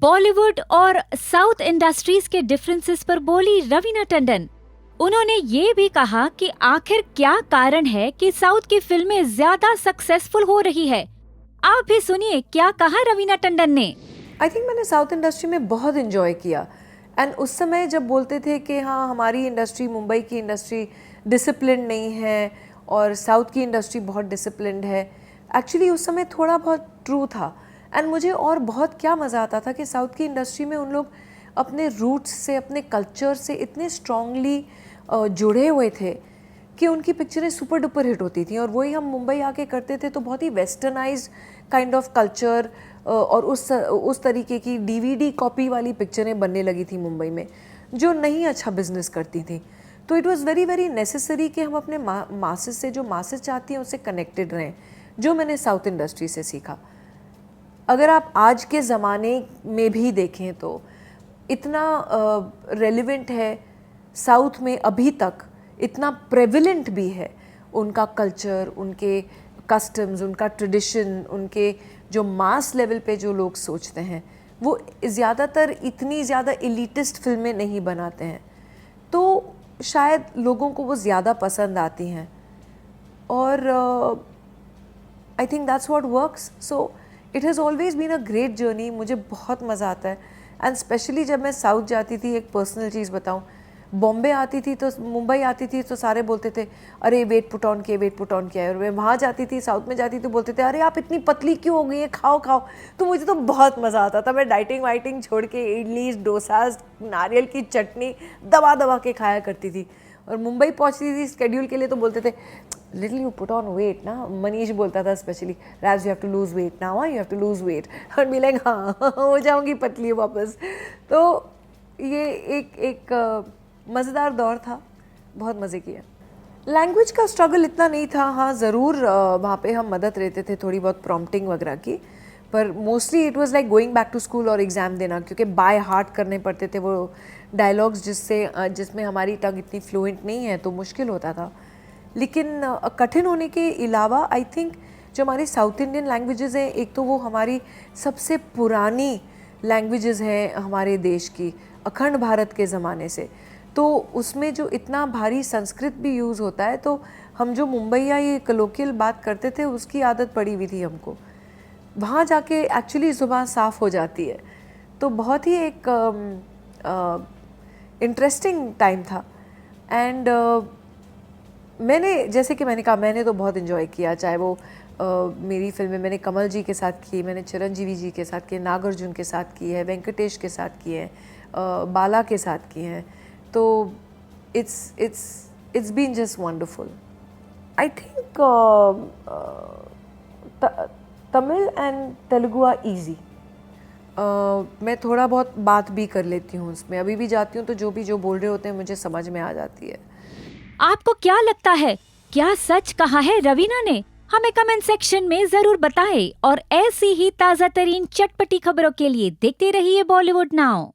बॉलीवुड और south industries के differences पर बोली रवीना टंडन। उन्होंने ये भी कहा कि आखिर क्या कारण है कि साउथ की फिल्में ज्यादा सक्सेसफुल हो रही है। आप भी सुनिए क्या कहा रवीना टंडन ने। आई थिंक मैंने साउथ इंडस्ट्री में बहुत इन्जॉय किया एंड उस समय जब बोलते थे कि हाँ हमारी इंडस्ट्री, मुंबई की इंडस्ट्री डिसिप्लिन नहीं है और साउथ की इंडस्ट्री बहुत डिसिप्लिन्ड है, एक्चुअली उस समय थोड़ा बहुत ट्रू था। एंड मुझे और बहुत क्या मज़ा आता था कि साउथ की इंडस्ट्री में उन लोग अपने रूट्स से, अपने कल्चर से इतने स्ट्रांगली जुड़े हुए थे कि उनकी पिक्चरें सुपर डुपर हिट होती थी। और वही हम मुंबई आके करते थे तो बहुत ही वेस्टर्नाइज्ड काइंड ऑफ कल्चर और उस तरीके की डीवीडी कॉपी वाली पिक्चरें बनने लगी थी मुंबई में, जो नहीं अच्छा बिजनेस करती थी। तो it was very very necessary कि हम अपने मासेस से, जो मासेस चाहती हैं, उससे कनेक्टेड रहें, जो मैंने साउथ इंडस्ट्री से सीखा। अगर आप आज के ज़माने में भी देखें तो इतना रेलिवेंट है साउथ में, अभी तक इतना प्रेविलेंट भी है उनका कल्चर, उनके कस्टम्स, उनका ट्रेडिशन, उनके जो मास लेवल पे जो लोग सोचते हैं, वो ज़्यादातर इतनी ज़्यादा एलिटिस्ट फिल्में नहीं बनाते हैं, तो शायद लोगों को वो ज़्यादा पसंद आती हैं। और I think that's what works. So it has always been a great journey. मुझे बहुत मज़ा आता है एंड स्पेशली जब मैं साउथ जाती थी। एक पर्सनल चीज़ बताऊँ, बॉम्बे आती थी तो, मुंबई आती थी तो सारे बोलते थे अरे वेट पुट ऑन किए, वेट पुट ऑन किया है। और मैं वहाँ जाती थी, साउथ में जाती थी तो बोलते थे अरे आप इतनी पतली क्यों हो गई है, खाओ खाओ। तो मुझे तो बहुत मज़ा आता था। मैं डाइटिंग वाइटिंग छोड़ के इडली, डोसाज, नारियल की चटनी दबा दबा के खाया करती थी। और मुंबई पहुँचती थी स्केड्यूल के लिए तो बोलते थे little you put on weight ना। मनीष बोलता था specially, Raj you have to lose weight now, you have to lose weight. और बी लाइक हाँ हो जाऊँगी पतली वापस। तो ये एक मज़ेदार दौर था, बहुत मज़े किए। लैंग्वेज का स्ट्रगल इतना नहीं था। हाँ ज़रूर वहाँ पे हम मदद लेते थे थोड़ी बहुत प्रॉम्प्टिंग वगैरह की, पर mostly it was like going back to school और एग्ज़ाम देना, क्योंकि बाय हार्ट करने पड़ते थे वो डायलॉग्स, जिसमें हमारी टंग इतनी फ्लुएंट नहीं है तो मुश्किल होता था। लेकिन कठिन होने के अलावा आई थिंक जो हमारी साउथ इंडियन लैंग्वेजेज़ हैं, एक तो वो हमारी सबसे पुरानी लैंग्वेजेज़ हैं हमारे देश की, अखंड भारत के ज़माने से, तो उसमें जो इतना भारी संस्कृत भी यूज़ होता है, तो हम जो मुंबई या ये कलोकियल बात करते थे उसकी आदत पड़ी हुई थी हमको। वहाँ जाके एक्चुअली ज़ुबान साफ़ हो जाती है। तो बहुत ही एक इंटरेस्टिंग टाइम था। एंड मैंने, जैसे कि मैंने कहा, मैंने तो बहुत इन्जॉय किया। चाहे वो मेरी फिल्में मैंने कमल जी के साथ की, मैंने चिरंजीवी जी के साथ की, नागार्जुन के साथ की है, वेंकटेश के साथ की है, बाला के साथ की हैं। तो it's been just wonderful. I think Tamil and Telugu are easy. मैं थोड़ा बहुत बात भी कर लेती हूँ उसमें, अभी भी जाती हूँ तो जो बोल रहे होते हैं मुझे समझ में आ जाती है। आपको क्या लगता है, क्या सच कहा है रवीना ने? हमें कमेंट सेक्शन में जरूर बताएं और ऐसी ही ताज़ा तरीन चटपटी खबरों के लिए देखते रहिए बॉलीवुड नाउ।